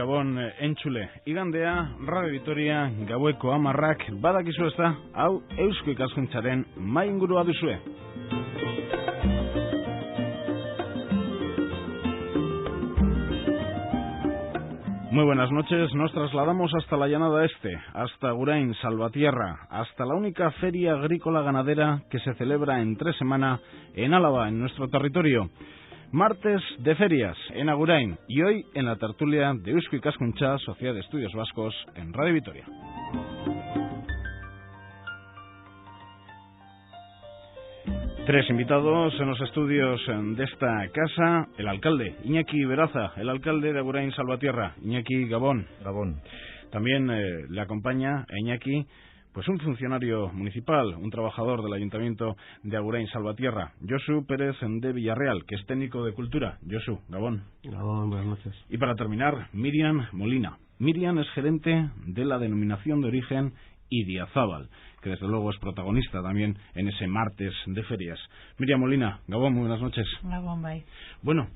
Gabon entzule, igandea, Radio Vitoria, gaueko 10:00, badakizu ez da, hau Eusko Ikaskuntzaren mai ingurua duzue. Muy buenas noches, nos trasladamos hasta la Llanada Este, hasta Agurain, Salvatierra, hasta la única feria agrícola ganadera que se celebra en 3 semanas en Álava, en nuestro territorio. Martes de ferias en Agurain y hoy en la tertulia de Eusko Ikaskuntza, Sociedad de Estudios Vascos, en Radio Vitoria. Tres invitados en los estudios de esta casa: el alcalde Iñaki Beraza, el alcalde de Agurain, Salvatierra. Iñaki, Gabón. Gabón. También le acompaña a Iñaki pues un funcionario municipal, un trabajador del Ayuntamiento de Agurain, Salvatierra, Josu Pérez de Villarreal, que es técnico de cultura. Josu, Gabón. Gabón, buenas noches. Y para terminar, Miriam Molina. Miriam es gerente de la denominación de origen Idiazábal, que desde luego es protagonista también en ese martes de ferias. Miriam Molina, Gabón, muy buenas noches. Gabón, bye. Bueno,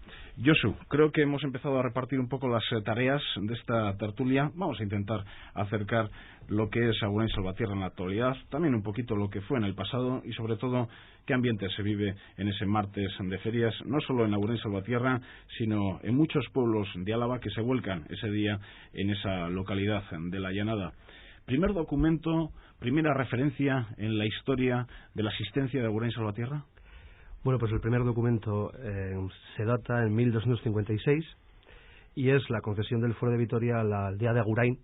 Josu, creo que hemos empezado a repartir un poco las tareas de esta tertulia. Vamos a intentar acercar lo que es Agurain Salvatierra en la actualidad, también un poquito lo que fue en el pasado y sobre todo qué ambiente se vive en ese martes de ferias, no solo en Agurain Salvatierra, sino en muchos pueblos de Álava que se vuelcan ese día en esa localidad de la Llanada. Primer documento, primera referencia en la historia de la existencia de Agurain Salvatierra. Bueno, pues el primer documento se data en 1256 y es la concesión del Fuero de Vitoria a la aldea de Agurain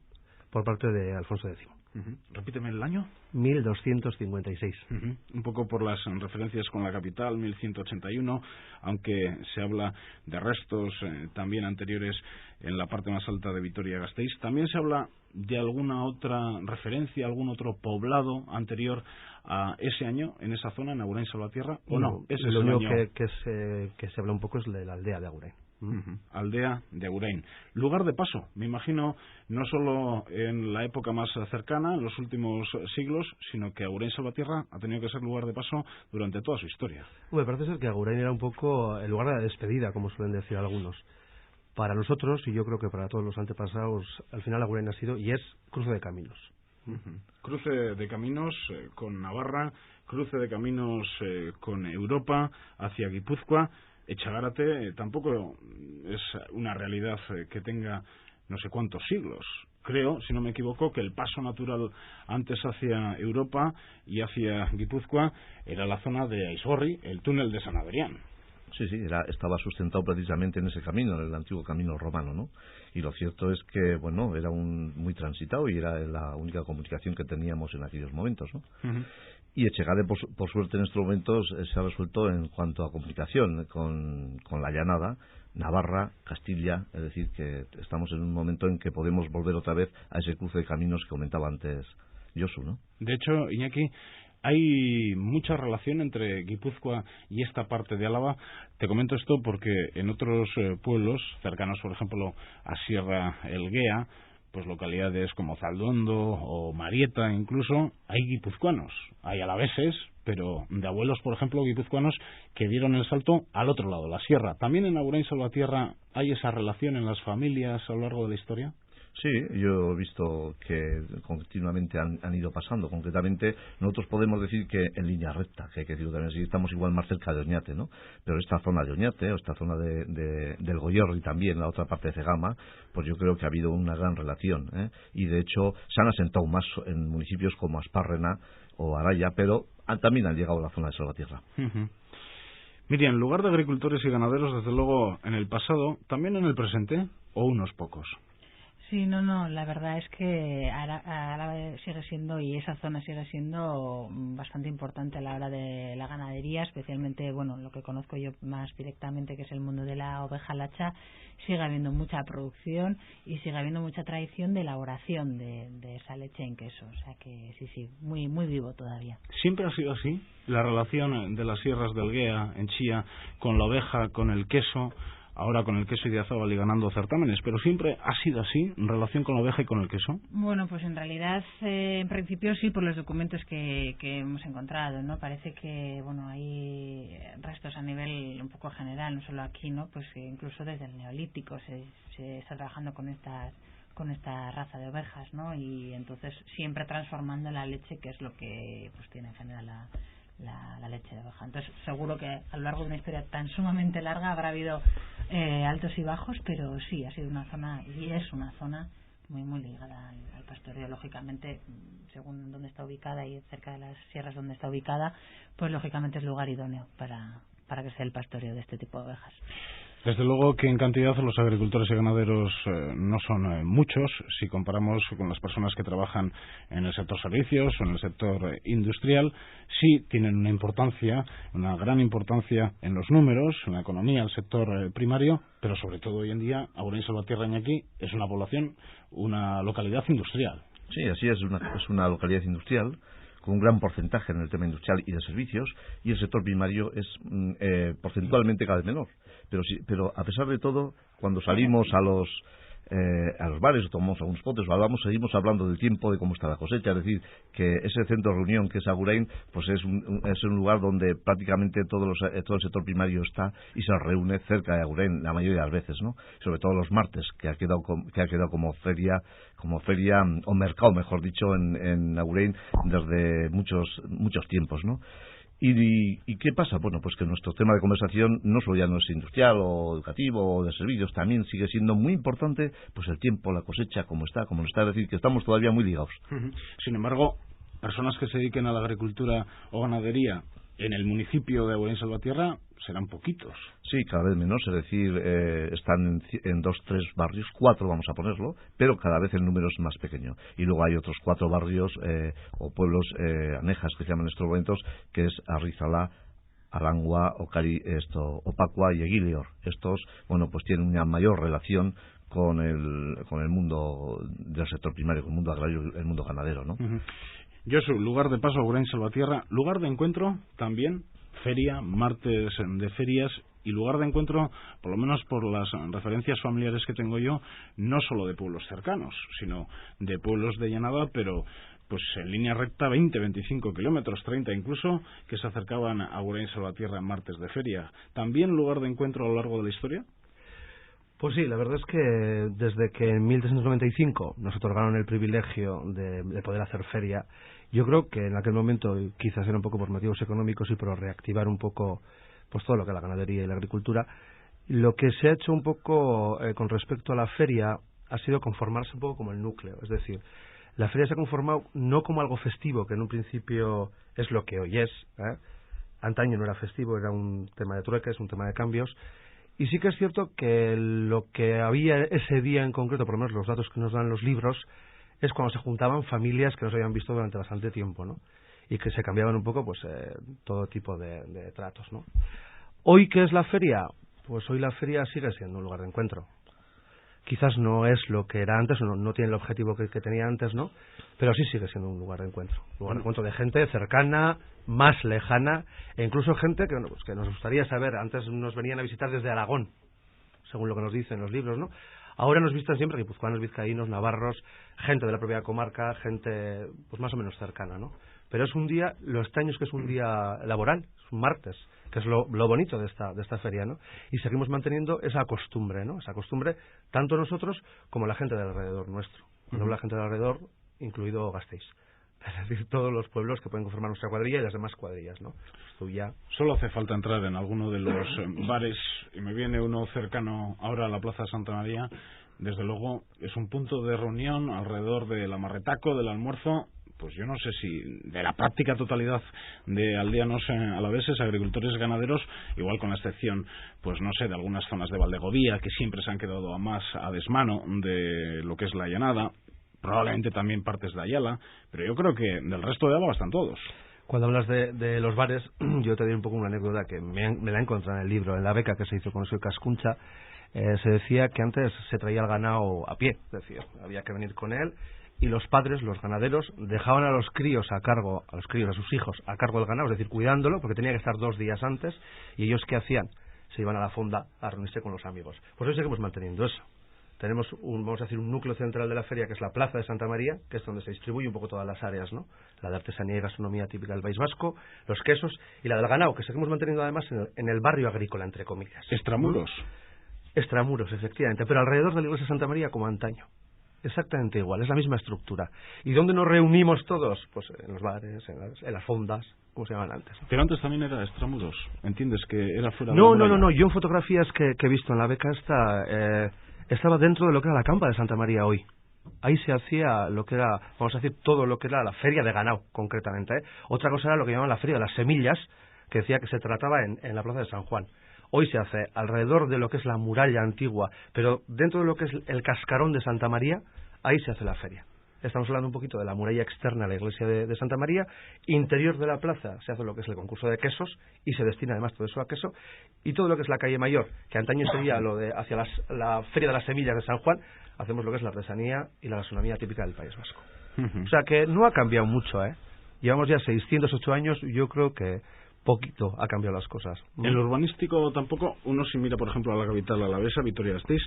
por parte de Alfonso X. Repíteme el año. 1256. Un poco por las referencias con la capital, 1181, aunque se habla de restos también anteriores en la parte más alta de Vitoria-Gasteiz. También se habla de alguna otra referencia, algún otro poblado anterior a ese año en esa zona, en Agurain Salvatierra, ¿o no? Ese es lo el único año que se habla un poco es de la aldea de Agurain. Aldea de Agurain. Lugar de paso, me imagino, no solo en la época más cercana, en los últimos siglos, sino que Agurain Salvatierra ha tenido que ser lugar de paso durante toda su historia. Bueno, parece ser que Agurain era un poco el lugar de la despedida, como suelen decir algunos. Para nosotros, y yo creo que para todos los antepasados, al final Agurain ha sido y es cruce de caminos. Cruce de caminos con Navarra, cruce de caminos con Europa, hacia Guipúzcoa. Etxagarate tampoco es una realidad que tenga no sé cuántos siglos. Creo, si no me equivoco, que el paso natural antes hacia Europa y hacia Guipúzcoa era la zona de Aizgorri, el túnel de San Adrián. Sí, estaba sustentado precisamente en ese camino, en el antiguo camino romano, ¿no? Y lo cierto es que, bueno, era muy transitado y era la única comunicación que teníamos en aquellos momentos, ¿no? Y Echegade, por suerte, en estos momentos se ha resuelto en cuanto a comunicación con la Llanada, Navarra, Castilla, es decir, que estamos en un momento en que podemos volver otra vez a ese cruce de caminos que comentaba antes Josu, ¿no? De hecho, Iñaki, hay mucha relación entre Guipúzcoa y esta parte de Álava. Te comento esto porque en otros pueblos cercanos, por ejemplo, a Sierra Elguea, pues localidades como Zaldondo o Marieta incluso, hay guipuzcoanos, hay alaveses, pero de abuelos, por ejemplo, guipuzcoanos que dieron el salto al otro lado, la sierra. ¿También en Agurain Salvatierra hay esa relación en las familias a lo largo de la historia? Sí, yo he visto que continuamente han ido pasando. Concretamente, nosotros podemos decir que en línea recta, que hay que decirlo también, si estamos igual más cerca de Oñate, ¿no? Pero esta zona de Oñate, o esta zona del Goierri también, la otra parte de Cegama, pues yo creo que ha habido una gran relación, ¿eh? Y de hecho se han asentado más en municipios como Aspárrena o Araya, pero también han llegado a la zona de Salvatierra. Miriam, en lugar de agricultores y ganaderos, desde luego en el pasado, también en el presente, o unos pocos. Sí, no, la verdad es que Álava sigue siendo, y esa zona sigue siendo bastante importante a la hora de la ganadería, especialmente, bueno, lo que conozco yo más directamente, que es el mundo de la oveja lacha. Sigue habiendo mucha producción y sigue habiendo mucha tradición de elaboración de esa leche en queso, o sea que sí, muy vivo todavía. ¿Siempre ha sido así? La relación de las sierras de Elguea, en Chía, con la oveja, con el queso, ahora con el queso Idiazábal y ganando certámenes, pero siempre ha sido así en relación con la oveja y con el queso. Bueno, pues en realidad, en principio sí, por los documentos que hemos encontrado, ¿no? Parece que, bueno, hay restos a nivel un poco general, no solo aquí, ¿no? Pues incluso desde el Neolítico se está trabajando con esta raza de ovejas, ¿no? Y entonces siempre transformando la leche, que es lo que pues tiene en general la leche de oveja. Entonces seguro que a lo largo de una historia tan sumamente larga habrá habido altos y bajos, pero sí, ha sido una zona, y es una zona muy muy ligada al pastoreo. Lógicamente, según donde está ubicada y cerca de las sierras donde está ubicada, pues lógicamente es lugar idóneo para que sea el pastoreo de este tipo de ovejas. Desde luego que en cantidad los agricultores y ganaderos no son muchos si comparamos con las personas que trabajan en el sector servicios o en el sector industrial. Sí tienen una importancia, una gran importancia en los números, en la economía, el sector primario, pero sobre todo hoy en día Agurain Salvatierra Iñaki es una población, una localidad industrial. Sí, así es una localidad industrial con un gran porcentaje en el tema industrial y de servicios, y el sector primario es porcentualmente cada vez menor. Pero a pesar de todo, cuando salimos a los bares o tomamos algunos potes o hablamos, seguimos hablando del tiempo, de cómo está la cosecha. Es decir, que ese centro de reunión que es Agurain, pues es un lugar donde prácticamente todo el sector primario está y se reúne cerca de Agurain la mayoría de las veces, ¿no? Sobre todo los martes, que ha quedado como feria o mercado, mejor dicho, en Agurain desde muchos tiempos, ¿no? ¿Y qué pasa? Bueno, pues que nuestro tema de conversación no solo ya no es industrial o educativo o de servicios, también sigue siendo muy importante pues el tiempo, la cosecha, como no está, es decir, que estamos todavía muy ligados. Sin embargo, personas que se dediquen a la agricultura o ganadería en el municipio de Agurain Salvatierra serán poquitos. Sí, cada vez menos, es decir, están en 2, 3 barrios, 4 vamos a ponerlo, pero cada vez el número es más pequeño. Y luego hay otros 4 barrios o pueblos anejas que se llaman en estos momentos, que es Arrizalá, Arangua, Opacua y Eguileor. Estos, bueno, pues tienen una mayor relación con el mundo del sector primario, con el mundo agrario, el mundo ganadero, ¿no? Josu, lugar de paso Agurain Salvatierra, lugar de encuentro también, feria, martes de ferias, y lugar de encuentro, por lo menos por las referencias familiares que tengo yo, no solo de pueblos cercanos, sino de pueblos de llanada, pero pues en línea recta 20, 25 kilómetros, 30 incluso, que se acercaban a Agurain Salvatierra en martes de feria. ¿También lugar de encuentro a lo largo de la historia? Pues sí, la verdad es que desde que en 1395 nos otorgaron el privilegio de poder hacer feria, yo creo que en aquel momento, quizás era un poco por motivos económicos y por reactivar un poco pues todo lo que es la ganadería y la agricultura, lo que se ha hecho un poco con respecto a la feria ha sido conformarse un poco como el núcleo. Es decir, la feria se ha conformado no como algo festivo, que en un principio es lo que hoy es. Antaño no era festivo, era un tema de trueques, un tema de cambios. Y sí que es cierto que lo que había ese día en concreto, por lo menos los datos que nos dan los libros, es cuando se juntaban familias que no se habían visto durante bastante tiempo, ¿no? Y que se cambiaban un poco pues todo tipo de tratos, ¿no? ¿Hoy qué es la feria? Pues hoy la feria sigue siendo un lugar de encuentro. Quizás no es lo que era antes, no tiene el objetivo que tenía antes, ¿no? Pero sí sigue siendo un lugar de encuentro. Un lugar de encuentro de gente cercana, más lejana, e incluso gente que nos gustaría saber. Antes nos venían a visitar desde Aragón, según lo que nos dicen los libros, ¿no? Ahora nos visitan siempre guipuzcoanos, vizcaínos, navarros, gente de la propia comarca, gente pues más o menos cercana, ¿no? Pero es un día, lo extraño es que es un día laboral, es un martes, que es lo bonito de esta feria, ¿no? Y seguimos manteniendo esa costumbre, ¿no? Esa costumbre, tanto nosotros como la gente de alrededor nuestro. No la gente de alrededor, incluido Gasteiz. Es decir, todos los pueblos que pueden conformar nuestra cuadrilla y las demás cuadrillas, ¿no? Zuya. Solo hace falta entrar en alguno de los bares, y me viene uno cercano ahora a la Plaza Santa María. Desde luego es un punto de reunión alrededor del amarretaco, del almuerzo, pues yo no sé si de la práctica totalidad de aldeanos alaveses, agricultores, ganaderos, igual con la excepción, pues no sé, de algunas zonas de Valdegovía que siempre se han quedado a desmano de lo que es la llanada, probablemente también partes de Ayala, pero yo creo que del resto de Álava están todos. Cuando hablas de los bares, yo te doy un poco una anécdota que me la he encontrado en el libro, en la beca que se hizo con el Cascuncha. Se decía que antes se traía el ganado a pie, es decir, había que venir con él, y los padres, los ganaderos, dejaban a los críos, a sus hijos, a cargo del ganado, es decir, cuidándolo, porque tenía que estar 2 días antes, y ellos ¿qué hacían? se iban a la fonda a reunirse con los amigos. Pues hoy seguimos manteniendo eso. Tenemos vamos a decir, un núcleo central de la feria, que es la Plaza de Santa María, que es donde se distribuye un poco todas las áreas, ¿no? La de artesanía y gastronomía típica del País Vasco, los quesos, y la del ganado, que seguimos manteniendo además en el barrio agrícola, entre comillas. Extramuros. Extramuros, efectivamente, pero alrededor de la iglesia de Santa María como antaño. Exactamente igual, es la misma estructura. ¿Y dónde nos reunimos todos? Pues en los bares, en las fondas, como se llamaban antes, ¿no? Pero antes también era extramuros. ¿Entiendes que era fuera de No, la muralla? no. Yo en fotografías que he visto en la beca estaba dentro de lo que era la campa de Santa María hoy. Ahí se hacía lo que era, vamos a decir, todo lo que era la feria de ganado, concretamente, ¿eh? Otra cosa era lo que llamaban la feria de las semillas, que decía que se trataba en la plaza de San Juan. Hoy se hace alrededor de lo que es la muralla antigua, pero dentro de lo que es el cascarón de Santa María, ahí se hace la feria. Estamos hablando un poquito de la muralla externa de la iglesia de Santa María. Interior de la plaza se hace lo que es el concurso de quesos y se destina además todo eso a queso. Y todo lo que es la calle Mayor, que antaño sería lo de hacia la feria de las semillas de San Juan, hacemos lo que es la artesanía y la gastronomía típica del País Vasco. O sea que no ha cambiado mucho, ¿eh? Llevamos ya 608 años, yo creo que poquito ha cambiado las cosas. En lo urbanístico tampoco, uno si mira por ejemplo a la capital alavesa, Vitoria-Gasteiz,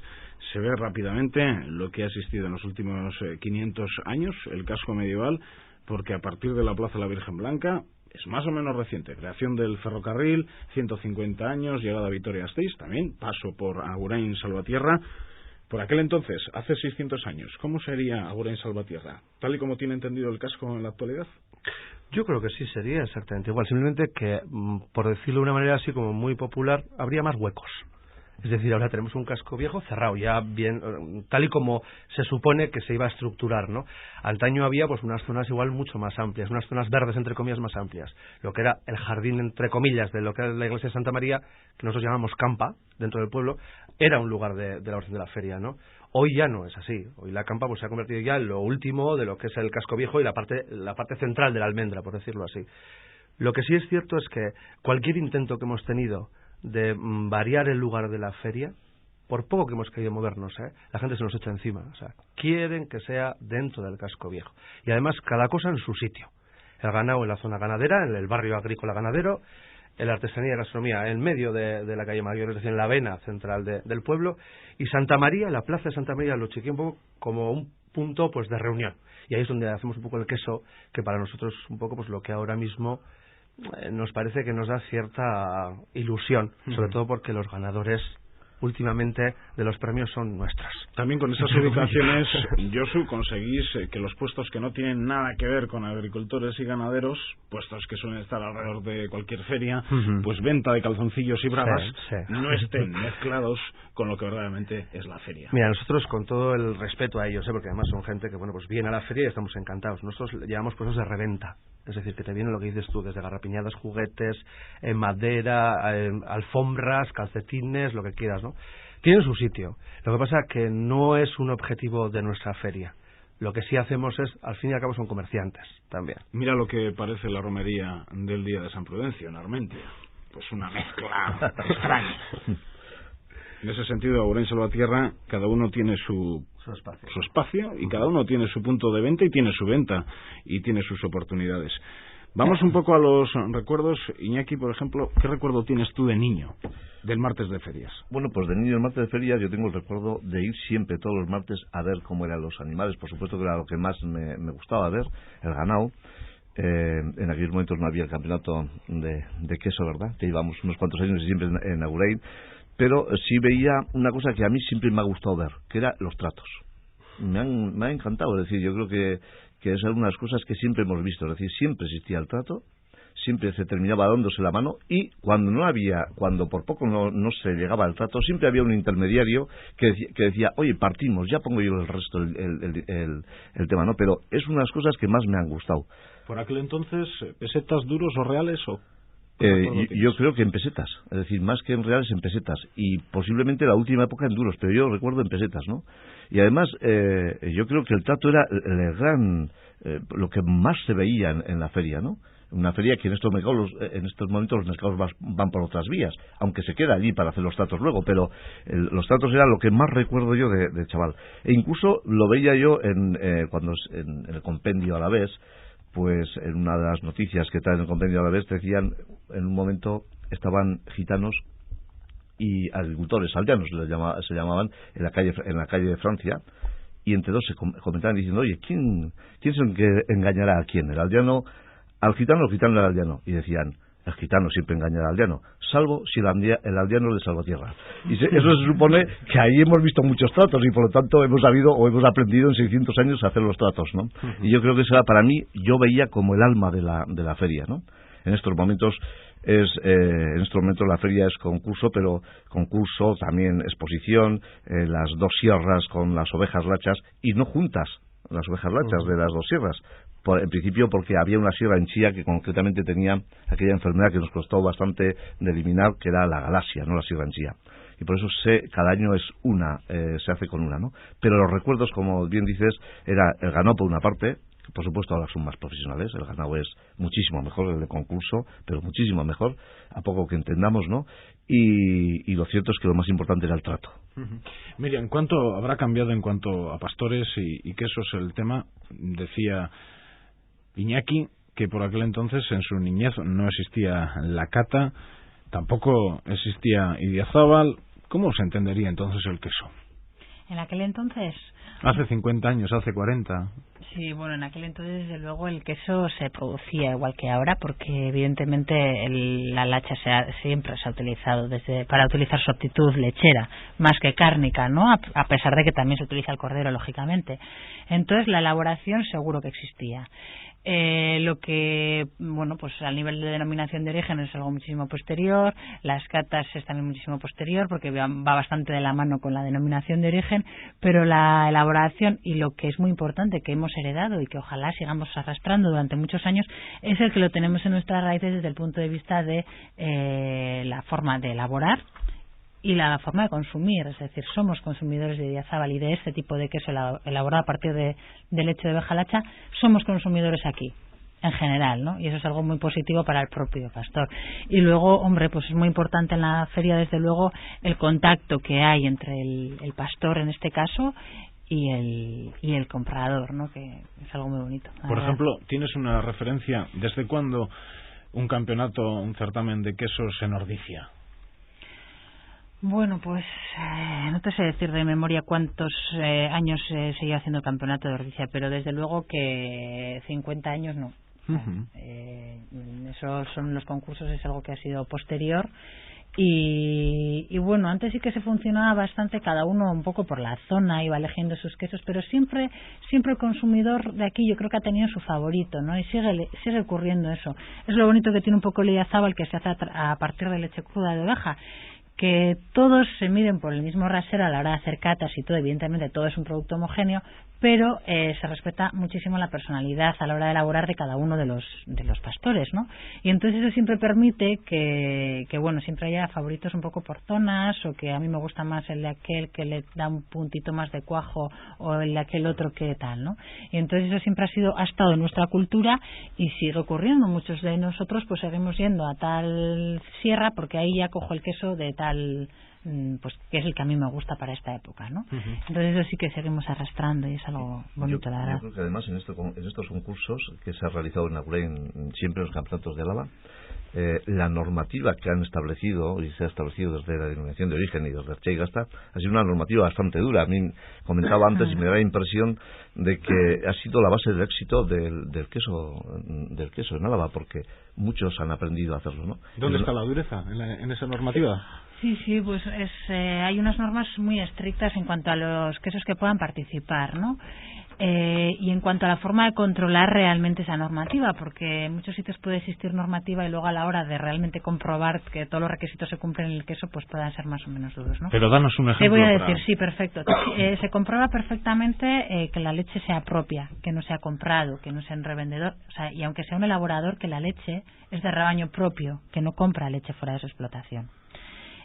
se ve rápidamente lo que ha existido en los últimos 500 años, el casco medieval, porque a partir de la Plaza de la Virgen Blanca es más o menos reciente, creación del ferrocarril, 150 años, llegada a Vitoria-Gasteiz, también paso por Agurain Salvatierra. Por aquel entonces, hace 600 años, ¿cómo sería Agurain Salvatierra? ¿Tal y como tiene entendido el casco en la actualidad? Yo creo que sí sería exactamente igual, simplemente que, por decirlo de una manera así como muy popular, habría más huecos. Es decir, ahora tenemos un casco viejo cerrado, ya bien, tal y como se supone que se iba a estructurar, ¿no? Antaño había pues unas zonas igual mucho más amplias, unas zonas verdes entre comillas más amplias. Lo que era el jardín entre comillas de lo que era la iglesia de Santa María, que nosotros llamamos campa, dentro del pueblo, era un lugar de la orden de la feria, ¿no? Hoy ya no es así. Hoy la campa pues se ha convertido ya en lo último de lo que es el casco viejo y la parte central de la almendra, por decirlo así. Lo que sí es cierto es que cualquier intento que hemos tenido de variar el lugar de la feria, por poco que hemos querido movernos, la gente se nos echa encima. O sea, quieren que sea dentro del casco viejo. Y además cada cosa en su sitio. El ganado en la zona ganadera, en el barrio agrícola ganadero, la artesanía y gastronomía en medio de la calle Mayor, es decir, en la vena central del pueblo, y Santa María, la plaza de Santa María, lo chequeé un poco como un punto pues de reunión. Y ahí es donde hacemos un poco el queso, que para nosotros es un poco pues lo que ahora mismo nos parece que nos da cierta ilusión, sobre todo porque los ganadores últimamente de los premios son nuestros. También con esas ubicaciones, Josu, conseguís que los puestos que no tienen nada que ver con agricultores y ganaderos, puestos que suelen estar alrededor de cualquier feria, pues venta de calzoncillos y bragas, no estén mezclados con lo que verdaderamente es la feria. Mira, nosotros con todo el respeto a ellos, porque además son gente que bueno pues viene a la feria y estamos encantados. Nosotros llevamos puestos de reventa, es decir, que te viene lo que dices tú, desde garrapiñadas, juguetes, madera, alfombras, calcetines, lo que quieras, ¿no? Tienen su sitio. Lo que pasa es que no es un objetivo de nuestra feria. Lo que sí hacemos es, al fin y al cabo, son comerciantes también. Mira lo que parece la romería del Día de San Prudencio en Armentia. Pues una mezcla extraña. En ese sentido, Agurain Salvatierra, cada uno tiene su espacio y cada uno tiene su punto de venta y tiene su venta y tiene sus oportunidades. Vamos un poco a los recuerdos. Iñaki, por ejemplo, ¿qué recuerdo tienes tú de niño del martes de ferias? Bueno, pues de niño el martes de ferias yo tengo el recuerdo de ir siempre todos los martes a ver cómo eran los animales. Por supuesto que era lo que más me gustaba ver, el ganado. En aquellos momentos no había el campeonato de queso, ¿verdad? Que llevamos unos cuantos años y siempre en Agurain. Pero sí veía una cosa que a mí siempre me ha gustado ver, que era los tratos. Me ha encantado, es decir, yo creo que es una de las cosas que siempre hemos visto, es decir, siempre existía el trato, siempre se terminaba dándose la mano y cuando por poco no se llegaba al trato, siempre había un intermediario que decía, oye, partimos, ya pongo yo el resto el tema, ¿no? Pero es una de las cosas que más me han gustado. ¿Por aquel entonces pesetas duros o reales o...? Yo creo que en pesetas, es decir, más que en reales, en pesetas, y posiblemente la última época en duros, pero yo recuerdo en pesetas, ¿no? Y además, yo creo que el trato era lo que más se veía en la feria, ¿no? Una feria que en estos momentos los mercados van por otras vías, aunque se queda allí para hacer los tratos luego, pero los tratos era lo que más recuerdo yo de chaval. E incluso lo veía yo cuando en el compendio Alavés, pues en una de las noticias que traen el compendio Alavés decían, en un momento estaban gitanos y agricultores aldeanos, se llamaban, en la calle de Francia, y entre dos se comentaban diciendo, oye, ¿quién es el que engañará a quién? ¿El aldeano al gitano o el gitano al aldeano? Y decían, el gitano siempre engañará al aldeano, salvo si el aldeano es de Salvatierra. Y eso se supone que ahí hemos visto muchos tratos y por lo tanto hemos aprendido en 600 años a hacer los tratos, ¿no? Y yo creo que esa, para mí, yo veía como el alma de la feria, ¿no? En estos momentos la feria es concurso, pero concurso, también exposición, las dos sierras con las ovejas lachas, y no juntas las ovejas lachas de las dos sierras. En principio porque había una sierra en Chía que concretamente tenía aquella enfermedad que nos costó bastante de eliminar, que era la galaxia, no la sierra en Chía. Y por eso cada año se hace con una, ¿no? Pero los recuerdos, como bien dices, era el ganado por una parte. Por supuesto ahora son más profesionales, el ganado es muchísimo mejor, el de concurso, pero muchísimo mejor, a poco que entendamos, ¿no? Y lo cierto es que lo más importante era el trato. Miriam, ¿cuánto habrá cambiado en cuanto a pastores y quesos el tema? Decía Iñaki que por aquel entonces, en su niñez, no existía la cata, tampoco existía Idiazábal. ¿Cómo se entendería entonces el queso? En aquel entonces... Hace 50 años, hace 40. Sí, bueno, en aquel entonces, desde luego, el queso se producía igual que ahora, porque evidentemente la lacha siempre se ha utilizado para utilizar su aptitud lechera, más que cárnica, ¿no? A pesar de que también se utiliza el cordero, lógicamente. Entonces, la elaboración seguro que existía. Lo que, bueno, pues al nivel de denominación de origen es algo muchísimo posterior, las catas es también muchísimo posterior porque va bastante de la mano con la denominación de origen, pero la elaboración y lo que es muy importante que hemos heredado y que ojalá sigamos arrastrando durante muchos años es el que lo tenemos en nuestras raíces desde el punto de vista de la forma de elaborar y la forma de consumir, es decir, somos consumidores de Idiazábal y de este tipo de queso elaborado a partir de leche de oveja lacha, somos consumidores aquí, en general, ¿no? Y eso es algo muy positivo para el propio pastor. Y luego, hombre, pues es muy importante en la feria, desde luego, el contacto que hay entre el pastor, en este caso, y el comprador, ¿no? Que es algo muy bonito. Por ejemplo, ¿tienes una referencia? ¿Desde cuándo un campeonato, un certamen de quesos se nordicia? Bueno, pues no te sé decir de memoria cuántos años se lleva haciendo el campeonato de Ordicia, pero desde luego que 50 años no. Eso son los concursos, es algo que ha sido posterior. Y bueno, antes sí que se funcionaba bastante, cada uno un poco por la zona iba eligiendo sus quesos, pero siempre el consumidor de aquí yo creo que ha tenido su favorito, ¿no? Y sigue ocurriendo eso. Es lo bonito que tiene un poco el Idiazábal, que se hace a partir de leche cruda de oveja, que todos se miden por el mismo rasero a la hora de hacer catas y todo, evidentemente todo es un producto homogéneo, pero se respeta muchísimo la personalidad a la hora de elaborar de cada uno de los pastores, ¿no? Y entonces eso siempre permite que bueno, siempre haya favoritos un poco por zonas, o que a mí me gusta más el de aquel que le da un puntito más de cuajo, o el de aquel otro que tal, ¿no? Y entonces eso siempre ha estado en nuestra cultura y sigue ocurriendo. Muchos de nosotros pues seguimos yendo a tal sierra porque ahí ya cojo el queso de tal, pues que es el que a mí me gusta para esta época, ¿no? Entonces eso sí que seguimos arrastrando y es algo bonito, la verdad. Yo creo que además en estos concursos que se ha realizado en Agurain, siempre en los campeonatos de Álava, la normativa que han establecido y se ha establecido desde la denominación de origen y desde Ertzain Gasta ha sido una normativa bastante dura. A mí comentaba antes y me da la impresión de que ha sido la base del éxito del queso en Álava, porque muchos han aprendido a hacerlo, ¿no? ¿Dónde está la dureza en esa normativa? Sí, pues hay unas normas muy estrictas en cuanto a los quesos que puedan participar, ¿no? Y en cuanto a la forma de controlar realmente esa normativa, porque en muchos sitios puede existir normativa y luego a la hora de realmente comprobar que todos los requisitos se cumplen en el queso, pues puedan ser más o menos duros, ¿no? Pero danos un ejemplo. Te voy a decir, sí, perfecto. Se comprueba perfectamente que la leche sea propia, que no sea comprado, que no sea en revendedor, o sea, y aunque sea un elaborador, que la leche es de rebaño propio, que no compra leche fuera de su explotación.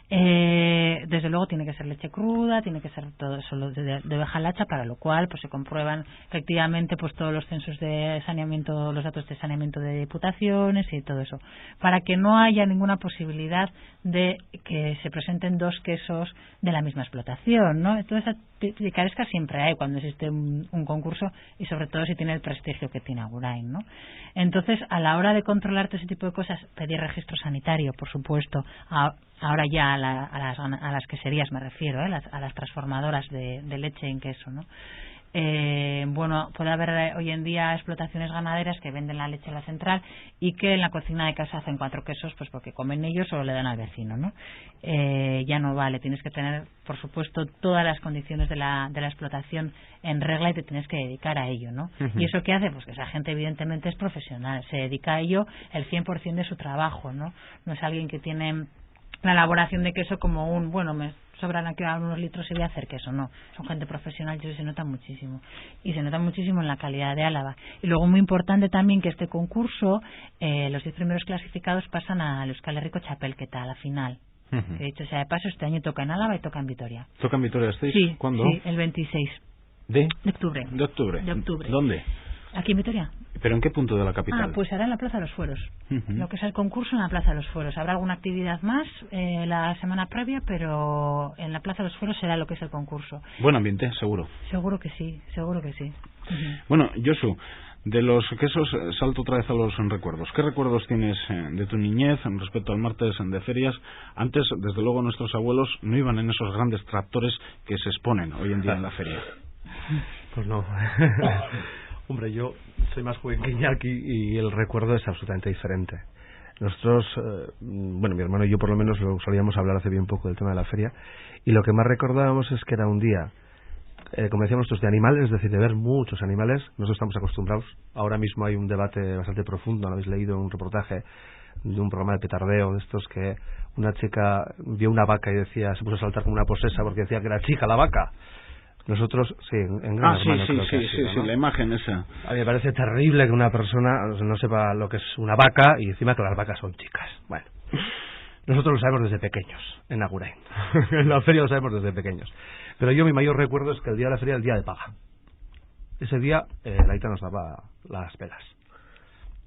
Desde luego tiene que ser leche cruda, tiene que ser todo eso de oveja lacha, para lo cual pues se comprueban efectivamente pues todos los censos de saneamiento, los datos de saneamiento de diputaciones y todo eso, para que no haya ninguna posibilidad de que se presenten dos quesos de la misma explotación, ¿no? Entonces picaresca siempre hay cuando existe un concurso, y sobre todo si tiene el prestigio que tiene Agurain, ¿no? Entonces, a la hora de controlar todo ese tipo de cosas, pedir registro sanitario, por supuesto, ahora ya a las queserías me refiero, a las transformadoras de leche en queso, ¿no? Bueno, puede haber hoy en día explotaciones ganaderas que venden la leche a la central y que en la cocina de casa hacen 4 quesos, pues porque comen ellos o le dan al vecino, ¿no? Ya no vale, tienes que tener, por supuesto, todas las condiciones de la explotación en regla y te tienes que dedicar a ello, ¿no? ¿Y eso qué hace? Pues que esa gente evidentemente es profesional, se dedica a ello el 100% de su trabajo, ¿no? No es alguien que tiene la elaboración de queso como me sobran aquí unos litros y voy a hacer queso, no, son gente profesional y eso se nota muchísimo, y se nota muchísimo en la calidad de Álava. Y luego muy importante también que este concurso, los 10 primeros clasificados pasan al Euskal Herriko Txapelketa, a la final. Que dicho sea de paso, este año toca en Álava y toca en Vitoria. ¿Toca en Vitoria estáis? Sí, ¿Cuándo? Sí, el 26 de octubre. De octubre. ¿Dónde? Aquí en Vitoria. ¿Pero en qué punto de la capital? Pues será en la Plaza de los Fueros. Lo que es el concurso en la Plaza de los Fueros. Habrá alguna actividad más la semana previa, pero en la Plaza de los Fueros será lo que es el concurso. Buen ambiente, seguro. Seguro que sí. Bueno, Josu, de los quesos salto otra vez a los recuerdos. ¿Qué recuerdos tienes de tu niñez respecto al martes de ferias? Antes, desde luego, nuestros abuelos no iban en esos grandes tractores que se exponen hoy en día en la feria. Pues no. Hombre, yo soy más joven que Iñaki y el recuerdo es absolutamente diferente. Nosotros, mi hermano y yo por lo menos lo solíamos hablar hace bien poco del tema de la feria, y lo que más recordábamos es que era un día, como decíamos nosotros, de animales, es decir, de ver muchos animales. Nosotros estamos acostumbrados. Ahora mismo hay un debate bastante profundo, ¿no? Habéis leído un reportaje de un programa de petardeo de estos que una chica vio una vaca y se puso a saltar como una posesa porque decía que era chica la vaca. Nosotros, sí, en Gran Hermano creo que ha sido, ¿no? La imagen esa. A mí me parece terrible que una persona no sepa lo que es una vaca y encima que las vacas son chicas. Bueno, nosotros lo sabemos desde pequeños, en Agurain. En la feria lo sabemos desde pequeños. Pero yo mi mayor recuerdo es que el día de la feria era el día de paga. Ese día la Aita nos daba las pelas.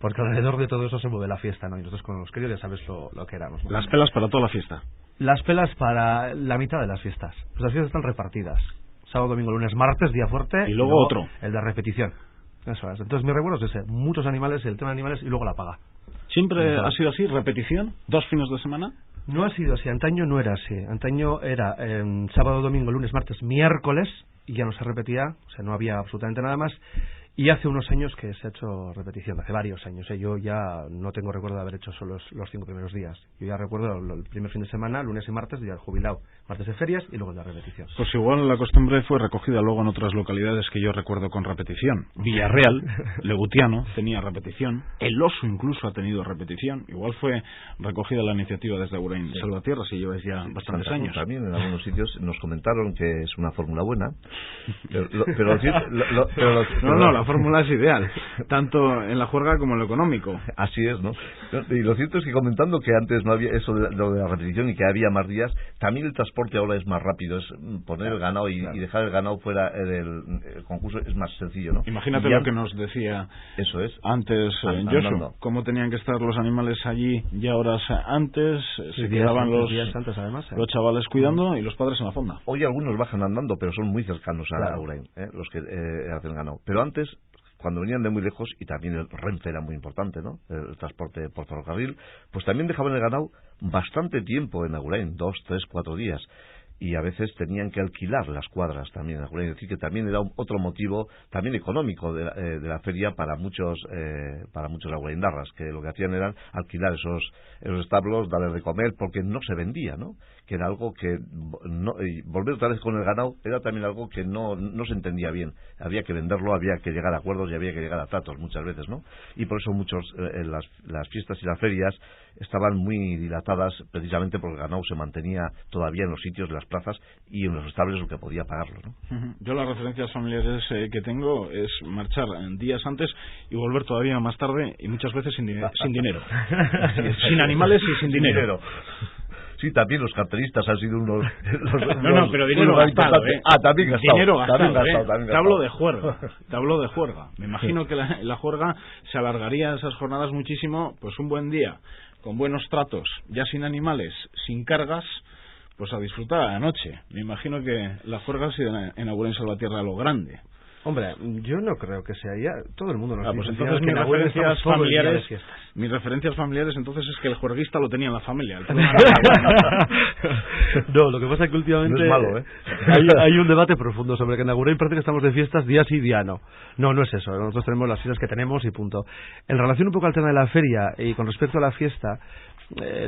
Porque alrededor de todo eso se mueve la fiesta, ¿no? Y nosotros con los críos ya sabes lo que éramos, ¿no? Las pelas para toda la fiesta. Las pelas para la mitad de las fiestas. Pues las fiestas están repartidas. Sábado, domingo, lunes, martes, día fuerte. Y luego otro. El de repetición. Eso es. Entonces mi recuerdo es ese. Muchos animales, el tema de animales y luego la paga. ¿Siempre ha sido así? ¿Repetición? ¿2 fines de semana? No ha sido así. Antaño no era así. Antaño era sábado, domingo, lunes, martes, miércoles y ya no se repetía. O sea, no había absolutamente nada más. Y hace unos años que se ha hecho repetición, hace varios años. Yo ya no tengo recuerdo de haber hecho solo los 5 primeros días. Yo ya recuerdo el primer fin de semana, lunes y martes, día del jubilado, martes de ferias y luego de la repetición. Pues igual la costumbre fue recogida luego en otras localidades que yo recuerdo con repetición. Villarreal, Legutiano, tenía repetición. El Oso incluso ha tenido repetición. Igual fue recogida la iniciativa desde Agurain Salvatierra, si lleváis ya bastantes años. También en algunos sitios nos comentaron que es una fórmula buena. La fórmula es ideal, tanto en la juerga como en lo económico. Así es, ¿no? Y lo cierto es que comentando que antes no había eso de lo de la repetición y que había más días, también el transporte ahora es más rápido, es poner el ganado y dejar el ganado fuera del concurso es más sencillo, ¿no? Imagínate lo que nos decía eso es antes Josu, cómo tenían que estar los animales allí ya horas antes, se quedaban los chavales cuidando y los padres en la fonda. Hoy algunos bajan andando, pero son muy cercanos a Agurain, los que hacen ganado. Pero antes, cuando venían de muy lejos, y también el Renfe era muy importante, ¿no? El transporte por ferrocarril, pues también dejaban el ganado bastante tiempo en Agurain, 2, 3, 4 días. Y a veces tenían que alquilar las cuadras también en Agurain. Es decir, que también era otro motivo también económico de la feria para muchos aguraindarras, que lo que hacían era alquilar esos establos, darles de comer, porque no se vendía, ¿no? Que era algo que y volver otra vez con el ganado era también algo que no se entendía bien. Había que venderlo, había que llegar a acuerdos y había que llegar a tratos muchas veces, ¿no? Y por eso muchos las fiestas y las ferias estaban muy dilatadas precisamente porque el ganado se mantenía todavía en los sitios de las plazas y en los estables lo que podía pagarlo, ¿no? Yo las referencias familiares que tengo es marchar días antes y volver todavía más tarde y muchas veces sin dinero. Sin animales y sin dinero. Sí, también los carteristas han sido unos... pero dinero gastado, también gastado. Dinero gastado, también gastado. Te hablo de juerga. Me imagino que la juerga se alargaría esas jornadas muchísimo, pues un buen día, con buenos tratos, ya sin animales, sin cargas, pues a disfrutar a la noche. Me imagino que la juerga ha sido en Agurain Salvatierra a lo grande. Hombre, yo no creo que sea ya. Todo el mundo nos pues dice entonces que mis referencias familiares entonces es que el juerguista lo tenía en la familia. No, lo que pasa es que últimamente no es malo, hay un debate profundo sobre que en Agurain parece que estamos de fiestas día sí, día no. No es eso. Nosotros tenemos las fiestas que tenemos y punto. En relación un poco al tema de la feria y con respecto a la fiesta,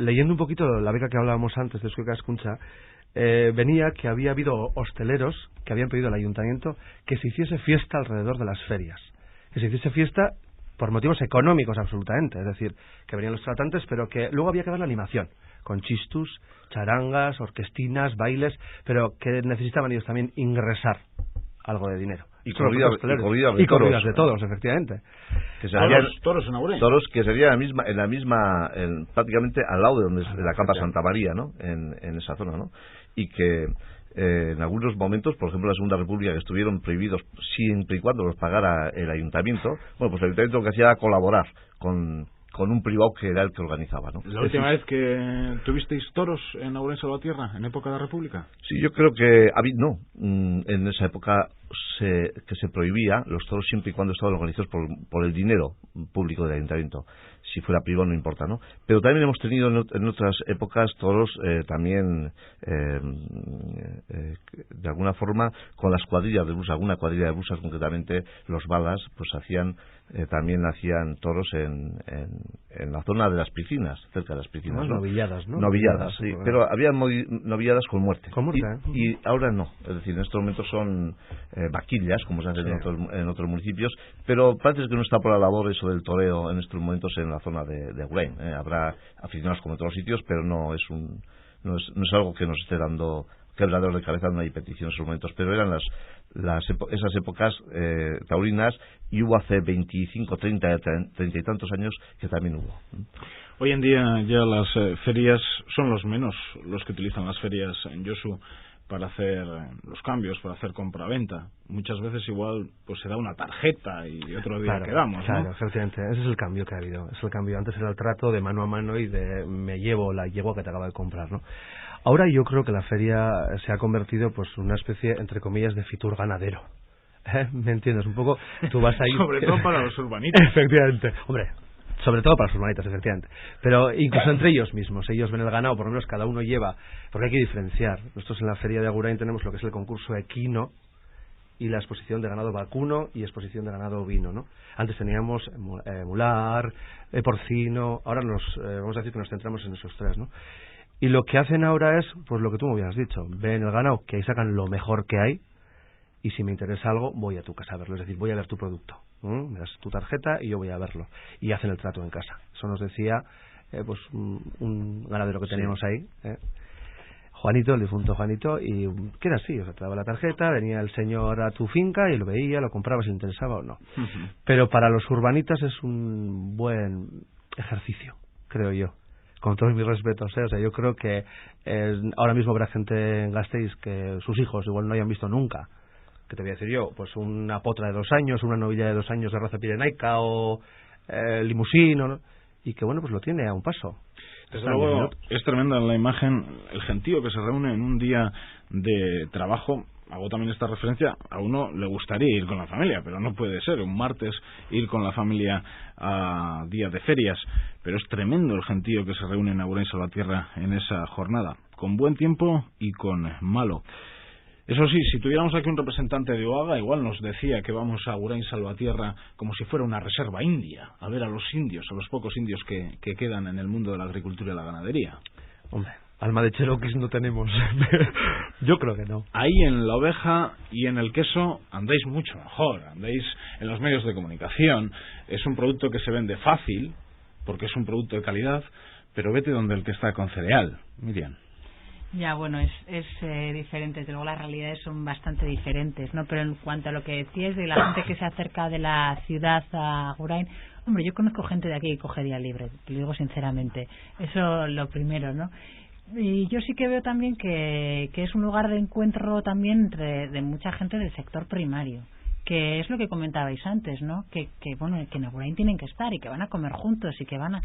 leyendo un poquito la beca que hablábamos antes de Euskal Hezkuntza, venía que había habido hosteleros que habían pedido al ayuntamiento que se hiciese fiesta alrededor de las ferias, que se hiciese fiesta por motivos económicos absolutamente, es decir, que venían los tratantes, pero que luego había que dar la animación con chistus, charangas, orquestinas, bailes, pero que necesitaban ellos también ingresar algo de dinero. Y corridas de toros, efectivamente. Que serían toros en Agurain. Toros que serían prácticamente al lado de donde es la Campa Santa María, ¿no? En esa zona, ¿no? Y que en algunos momentos, por ejemplo, la Segunda República, que estuvieron prohibidos siempre y cuando los pagara el ayuntamiento, bueno, pues el ayuntamiento lo que hacía era colaborar con un privado que era el que organizaba, ¿no? ¿La última vez que tuvisteis toros en Agurain Salvatierra, en época de la República? Sí, yo creo que en esa época que se prohibía los toros siempre y cuando estaban organizados por el dinero público del ayuntamiento. Si fuera privado no importa, ¿no? Pero también hemos tenido en otras épocas toros también de alguna forma con las cuadrillas de buses, alguna cuadrilla de buses concretamente los balas, pues también hacían toros en la zona de las piscinas, cerca de las piscinas, ¿no? Novilladas, ¿no? Novilladas, sí, pero había novilladas con muerte. Con muerte. Y ahora no, es decir, en estos momentos son vaquillas, como se hace en otros municipios, pero parece que no está por la labor eso del toreo en estos momentos en la zona de Agurain. Habrá aficionados como en todos los sitios, pero no es algo que nos esté dando quebraderos de cabeza, no hay petición en esos momentos, pero eran esas épocas taurinas, y hubo hace 25, 30 y tantos años que también hubo. Hoy en día ya las ferias son los menos los que utilizan las ferias en Josu para hacer los cambios, para hacer compra-venta. Muchas veces igual pues se da una tarjeta y otro día quedamos, ¿no? Claro, efectivamente. Ese es el cambio que ha habido. Es el cambio. Antes era el trato de mano a mano y de me llevo la yegua que te acaba de comprar, ¿no? Ahora yo creo que la feria se ha convertido pues una especie, entre comillas, de fitur ganadero. ¿Me entiendes? Un poco, tú vas ahí... Sobre todo para los urbanitas. Efectivamente. Hombre, sobre todo para los urbanitas, efectivamente. Pero incluso entre ellos mismos. Ellos ven el ganado, por lo menos cada uno lleva... Porque hay que diferenciar. Nosotros en la feria de Agurain tenemos lo que es el concurso equino y la exposición de ganado vacuno y exposición de ganado ovino, ¿no? Antes teníamos mular, porcino... Ahora vamos a decir que nos centramos en esos tres, ¿no? Y lo que hacen ahora es, pues lo que tú me habías dicho, ven el ganado, que ahí sacan lo mejor que hay, y si me interesa algo, voy a tu casa a verlo, es decir, voy a ver tu producto, me das tu tarjeta y yo voy a verlo, y hacen el trato en casa. Eso nos decía pues un ganadero que teníamos ahí, Juanito, el difunto Juanito, y que era así, o sea, te daba la tarjeta, venía el señor a tu finca y lo veía, lo compraba si le interesaba o no. Uh-huh. Pero para los urbanitas es un buen ejercicio, creo yo. Con todos mis respetos, o sea, yo creo que ahora mismo habrá gente en Gasteiz que sus hijos igual no hayan visto nunca, que te voy a decir yo, pues una potra de 2 años, una novilla de 2 años de raza pirenaica o limusín, ¿no? Y que bueno, pues lo tiene a un paso. Desde luego es tremenda la imagen, el gentío que se reúne en un día de trabajo. Hago también esta referencia, a uno le gustaría ir con la familia, pero no puede ser un martes ir con la familia a día de ferias, pero es tremendo el gentío que se reúne en Agurain Salvatierra en esa jornada, con buen tiempo y con malo. Eso sí, si tuviéramos aquí un representante de OAGA, igual nos decía que vamos a Agurain Salvatierra como si fuera una reserva india, a ver a los indios, a los pocos indios que quedan en el mundo de la agricultura y la ganadería. Hombre, alma de cheroquis no tenemos. Yo creo que no. Ahí en la oveja y en el queso andáis mucho mejor, andáis en los medios de comunicación. Es un producto que se vende fácil, porque es un producto de calidad, pero vete donde el que está con cereal, Miriam. Ya, bueno, es diferente, desde luego las realidades son bastante diferentes, ¿no? Pero en cuanto a lo que decías de la gente que se acerca de la ciudad a Agurain, hombre, yo conozco gente de aquí que coge día libre, te lo digo sinceramente, eso lo primero, ¿no? Y yo sí que veo también que es un lugar de encuentro también de mucha gente del sector primario, que es lo que comentabais antes, ¿no? Que bueno, que en Agurain tienen que estar y que van a comer juntos y que van a...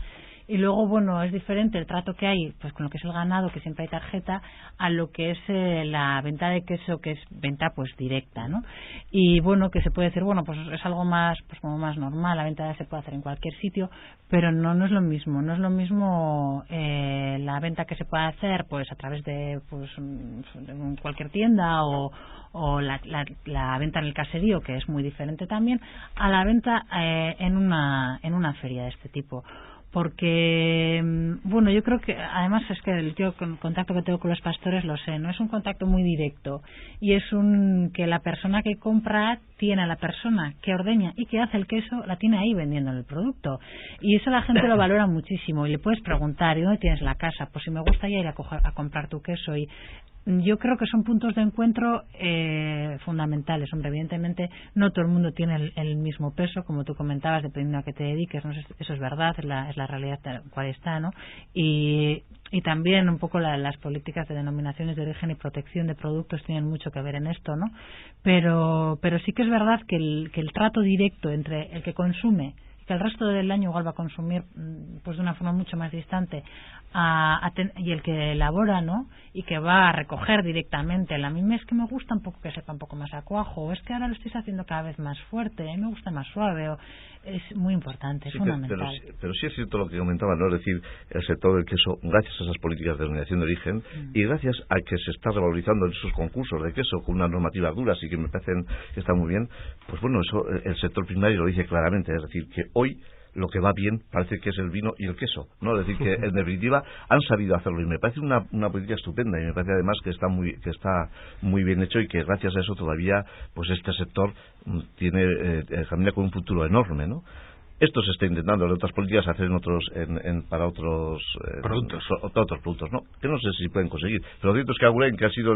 Y luego, bueno, es diferente el trato que hay pues con lo que es el ganado, que siempre hay tarjeta, a lo que es la venta de queso, que es venta pues directa, ¿no? Y bueno, que se puede decir, bueno, pues es algo más, pues como más normal, la venta se puede hacer en cualquier sitio, pero no es lo mismo. No es lo mismo la venta que se puede hacer pues a través de pues cualquier tienda o la venta en el caserío, que es muy diferente también, a la venta en una feria de este tipo. Porque, bueno, yo creo que además es que el contacto que tengo con los pastores lo sé, no es un contacto muy directo, y es que la persona que compra tiene a la persona que ordeña y que hace el queso, la tiene ahí vendiendo el producto, y eso la gente lo valora muchísimo, y le puedes preguntar, ¿y dónde tienes la casa? Pues si me gusta ya ir a comprar tu queso. Y yo creo que son puntos de encuentro fundamentales. Hombre, evidentemente no todo el mundo tiene el mismo peso, como tú comentabas, dependiendo a qué te dediques, ¿no? Eso es verdad, es la realidad cual está, ¿no? Y también un poco las políticas de denominaciones de origen y protección de productos tienen mucho que ver en esto, ¿no? Pero sí que es verdad que el trato directo entre el que consume, que el resto del año igual va a consumir pues de una forma mucho más distante, y el que elabora, ¿no? Y que va a recoger directamente. A mí es que me gusta un poco que sepa un poco más a cuajo, o es que ahora lo estáis haciendo cada vez más fuerte, a mí me gusta más suave, es muy importante, es fundamental. Pero sí es cierto lo que comentaba, ¿no? Es decir, el sector del queso, gracias a esas políticas de denominación de origen y gracias a que se está revalorizando esos concursos de queso con unas normativas duras y que me parecen que están muy bien, pues bueno, eso el sector primario lo dice claramente, es decir, que hoy lo que va bien parece que es el vino y el queso, ¿no? Es decir, que en definitiva han sabido hacerlo, y me parece una política estupenda, y me parece además que está muy bien hecho, y que gracias a eso todavía pues este sector camina con un futuro enorme, ¿no? Esto se está intentando en otras políticas hacer para otros productos, ¿no? Que no sé si pueden conseguir. Pero lo cierto es que Agurain, que ha sido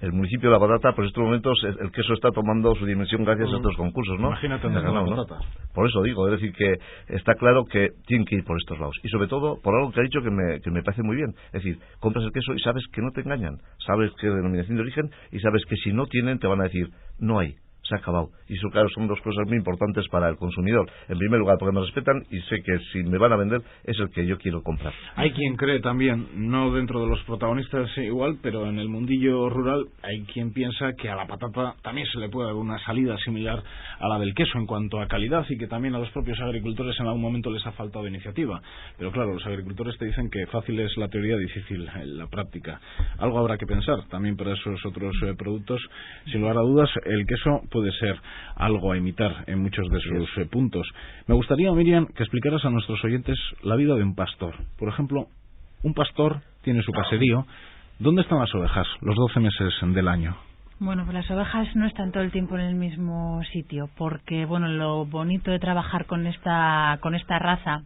el municipio de la patata, pues en estos momentos el queso está tomando su dimensión gracias a estos concursos, ¿no? Imagínate la patata. Por eso digo, es decir, que está claro que tienen que ir por estos lados. Y sobre todo, por algo que ha dicho que me parece muy bien. Es decir, compras el queso y sabes que no te engañan. Sabes que es denominación de origen y sabes que si no tienen te van a decir, no hay. Se ha acabado. Y eso, claro, son dos cosas muy importantes para el consumidor. En primer lugar, porque me respetan y sé que si me van a vender es el que yo quiero comprar. Hay quien cree también, no dentro de los protagonistas igual, pero en el mundillo rural hay quien piensa que a la patata también se le puede dar una salida similar a la del queso en cuanto a calidad, y que también a los propios agricultores en algún momento les ha faltado iniciativa. Pero claro, los agricultores te dicen que fácil es la teoría, difícil la práctica. Algo habrá que pensar también para esos otros productos. Sin lugar a dudas, el queso puede ser algo a imitar en muchos de sus puntos. Me gustaría, Miriam, que explicaras a nuestros oyentes la vida de un pastor. Por ejemplo, un pastor tiene su caserío. ¿Dónde están las ovejas los 12 meses del año? Bueno, pues las ovejas no están todo el tiempo en el mismo sitio, porque bueno, lo bonito de trabajar con esta raza,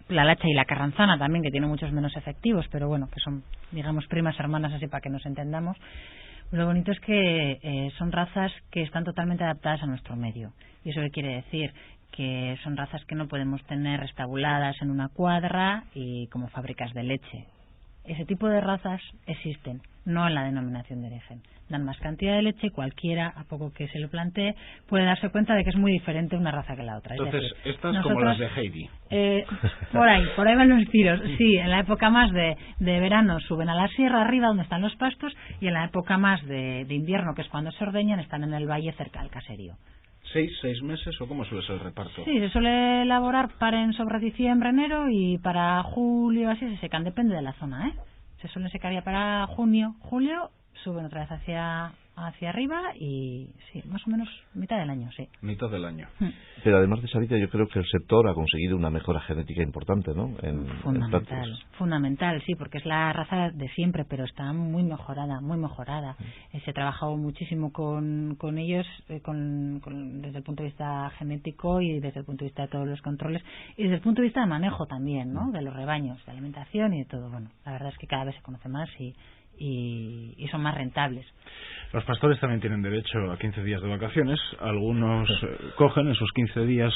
la lacha y la carranzana también, que tiene muchos menos efectivos, pero bueno, que son, digamos, primas hermanas, así para que nos entendamos. Lo bonito es que son razas que están totalmente adaptadas a nuestro medio. ¿Y eso qué quiere decir? Que son razas que no podemos tener estabuladas en una cuadra y como fábricas de leche. Ese tipo de razas existen, no en la denominación de origen. Dan más cantidad de leche, cualquiera, a poco que se lo plantee, puede darse cuenta de que es muy diferente una raza que la otra. Entonces, es decir, estas como las de Heidi. Por ahí van los tiros. Sí, en la época más de verano suben a la sierra arriba donde están los pastos, y en la época más de invierno, que es cuando se ordeñan, están en el valle cerca del caserío. ¿6 meses o cómo suele ser el reparto? Sí, se suele elaborar paren sobre diciembre, enero, y para julio así se secan, depende de la zona, ¿eh? Se suelen secar ya para junio, julio, suben otra vez hacia arriba, y sí, más o menos mitad del año, sí. Mitad del año. Pero además de esa vida, yo creo que el sector ha conseguido una mejora genética importante, ¿no? Fundamental, sí, porque es la raza de siempre, pero está muy mejorada, muy mejorada. Se ha trabajado muchísimo con ellos, desde el punto de vista genético y desde el punto de vista de todos los controles, y desde el punto de vista de manejo también, ¿no? De los rebaños, de alimentación y de todo. Bueno, la verdad es que cada vez se conoce más y son más rentables. Los pastores también tienen derecho a 15 días de vacaciones. Algunos cogen esos 15 días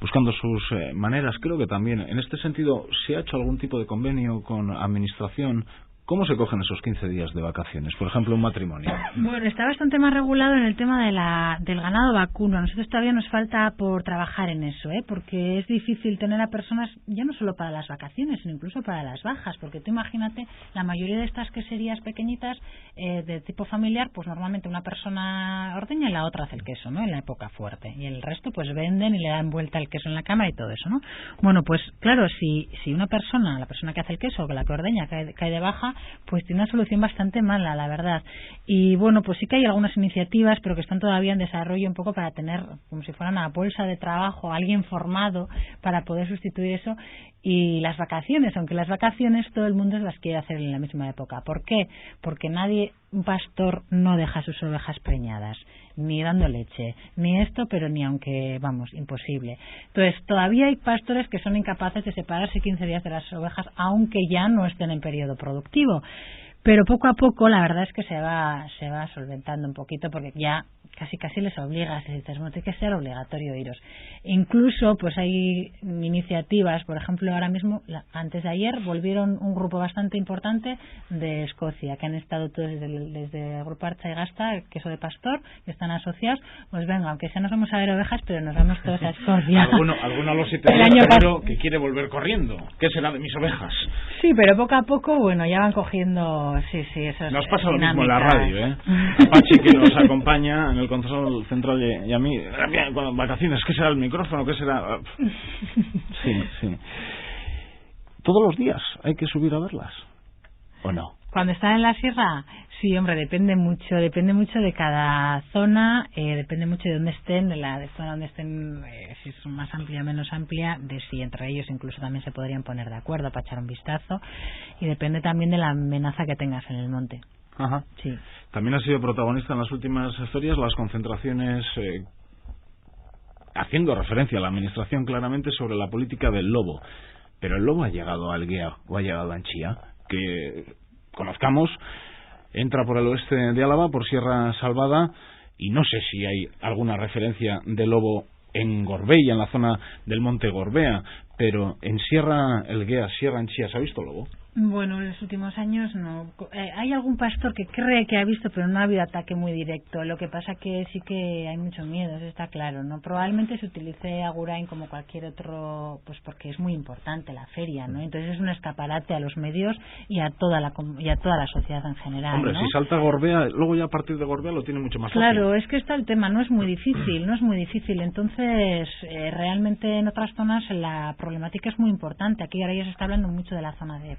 buscando sus maneras. Creo que también, en este sentido, ¿se ha hecho algún tipo de convenio con administración, ¿Cómo se cogen esos 15 días de vacaciones? Por ejemplo, un matrimonio. Bueno, está bastante más regulado en el tema del ganado vacuno. A nosotros todavía nos falta por trabajar en eso, porque es difícil tener a personas, ya no solo para las vacaciones, sino incluso para las bajas, porque tú imagínate, la mayoría de estas queserías pequeñitas de tipo familiar, pues normalmente una persona ordeña y la otra hace el queso, ¿no? En la época fuerte. Y el resto pues venden y le dan vuelta el queso en la cámara y todo eso, ¿no? Bueno, pues claro, si una persona, la persona que hace el queso o la que ordeña cae de baja, pues tiene una solución bastante mala, la verdad. Y bueno, pues sí que hay algunas iniciativas, pero que están todavía en desarrollo un poco para tener, como si fuera una bolsa de trabajo, alguien formado para poder sustituir eso. Y las vacaciones, aunque las vacaciones todo el mundo las quiere hacer en la misma época. ¿Por qué? Porque un pastor no deja sus ovejas preñadas, ni dando leche, ni esto, pero ni aunque, vamos, imposible. Entonces, todavía hay pastores que son incapaces de separarse 15 días de las ovejas, aunque ya no estén en periodo productivo. Pero poco a poco la verdad es que se va solventando un poquito, porque ya casi les obligas, y dices, bueno, tiene que ser obligatorio iros. Incluso pues hay iniciativas, por ejemplo, ahora mismo, antes de ayer, volvieron un grupo bastante importante de Escocia, que han estado todos desde el grupo Archa y Gasta, el queso de pastor, que están asociados. Pues venga, aunque sea no somos a ver ovejas, pero nos vamos todos a Escocia. Alguno a los 7 días primero que quiere volver corriendo. ¿Qué será de mis ovejas? Sí, pero poco a poco, bueno, ya van cogiendo, sí, eso es. Nos pasa lo mismo en la radio, A Pachi, que nos acompaña en el control central, y a mí, vacaciones, ¿qué será el micrófono? ¿Qué será? Sí. ¿Todos los días hay que subir a verlas? ¿O no? Cuando están en la sierra, sí, hombre, depende mucho de cada zona, depende mucho de dónde estén, de la zona donde estén, si es más amplia o menos amplia, de si entre ellos incluso también se podrían poner de acuerdo para echar un vistazo, y depende también de la amenaza que tengas en el monte. Ajá. Sí. También ha sido protagonista en las últimas ferias las concentraciones, haciendo referencia a la administración claramente sobre la política del lobo. Pero el lobo ha llegado a Elguea o ha llegado a Anchía, que conozcamos, entra por el oeste de Álava, por Sierra Salvada, y no sé si hay alguna referencia de lobo en Gorbea, en la zona del monte Gorbea, pero en Sierra Elguea, Sierra Anchía, ¿se ha visto lobo? Bueno, en los últimos años no. Hay algún pastor que cree que ha visto, pero no ha habido ataque muy directo. Lo que pasa que sí que hay mucho miedo, eso está claro, ¿no? Probablemente se utilice Agurain como cualquier otro, pues porque es muy importante la feria, ¿no? Entonces es un escaparate a los medios y a toda la sociedad en general. Hombre, ¿no? si salta Gorbea, luego ya a partir de Gorbea lo tiene mucho más fácil. Claro, es que está el tema, no es muy difícil. Entonces, realmente en otras zonas la problemática es muy importante. Aquí ahora ya se está hablando mucho de la zona de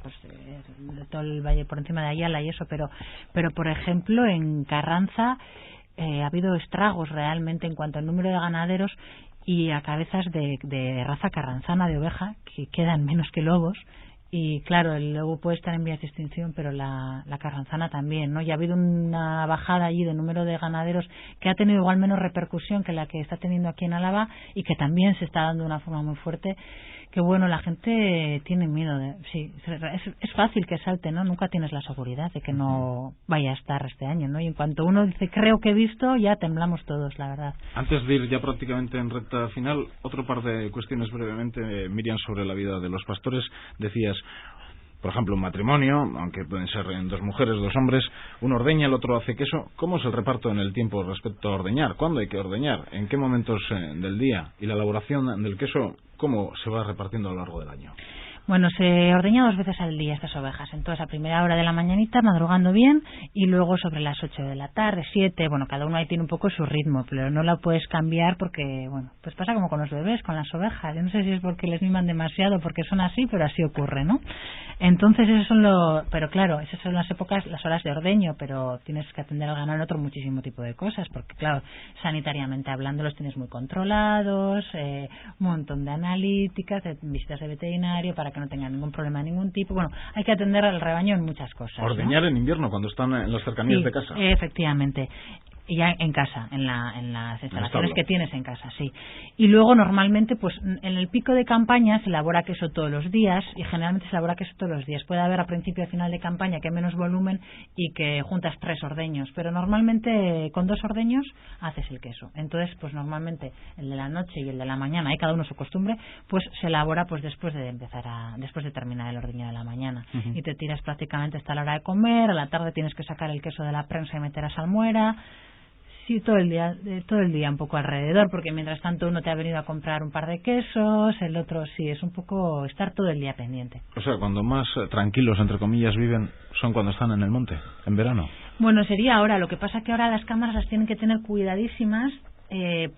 todo el valle por encima de Ayala y eso, pero por ejemplo en Carranza ha habido estragos realmente en cuanto al número de ganaderos y a cabezas de raza carranzana de oveja que quedan menos que lobos. Y claro, el lobo puede estar en vías de extinción, pero la carranzana también, ¿no? Y ha habido una bajada allí de número de ganaderos que ha tenido igual menos repercusión que la que está teniendo aquí en Álava, y que también se está dando de una forma muy fuerte. Que bueno, la gente tiene miedo sí, es fácil que salte, ¿no? Nunca tienes la seguridad de que no vaya a estar este año, ¿no? Y en cuanto uno dice creo que he visto, ya temblamos todos, la verdad. Antes de ir ya prácticamente en recta final, otro par de cuestiones brevemente, Miriam, sobre la vida de los pastores. Decías, por ejemplo, un matrimonio, aunque pueden ser dos mujeres, dos hombres, uno ordeña, el otro hace queso. ¿Cómo es el reparto en el tiempo respecto a ordeñar? ¿Cuándo hay que ordeñar? ¿En qué momentos del día? Y la elaboración del queso, ¿cómo se va repartiendo a lo largo del año? Bueno, se ordeña 2 veces al día estas ovejas. Entonces, a primera hora de la mañanita, madrugando bien, y luego sobre las 8 de la tarde, 7. Bueno, cada uno ahí tiene un poco su ritmo, pero no la puedes cambiar porque, bueno, pues pasa como con los bebés, con las ovejas. Yo no sé si es porque les miman demasiado, porque son así, pero así ocurre, ¿no? Entonces, pero claro, esas son las horas de ordeño, pero tienes que atender al ganado en otro muchísimo tipo de cosas, porque claro, sanitariamente hablando los tienes muy controlados, un montón de analíticas, de visitas de veterinario para que no tengan ningún problema de ningún tipo. Bueno, hay que atender al rebaño en muchas cosas. Ordeñar, ¿no? En invierno, cuando están en las cercanías de casa. Efectivamente. Ya en casa, en las instalaciones que tienes en casa, sí. Y luego normalmente, pues en el pico de campaña se elabora queso todos los días y generalmente se elabora queso todos los días. Puede haber a principio y final de campaña que hay menos volumen y que juntas 3 ordeños, pero normalmente con 2 ordeños haces el queso. Entonces, pues normalmente el de la noche y el de la mañana, hay cada uno su costumbre, pues se elabora pues después de terminar el ordeño de la mañana. Y te tiras prácticamente hasta la hora de comer, a la tarde tienes que sacar el queso de la prensa y meter a salmuera. Sí, todo el día un poco alrededor, porque mientras tanto uno te ha venido a comprar un par de quesos, el otro sí, es un poco estar todo el día pendiente. O sea, cuando más tranquilos, entre comillas, viven son cuando están en el monte, en verano. Bueno, sería ahora, lo que pasa que ahora las cámaras las tienen que tener cuidadísimas,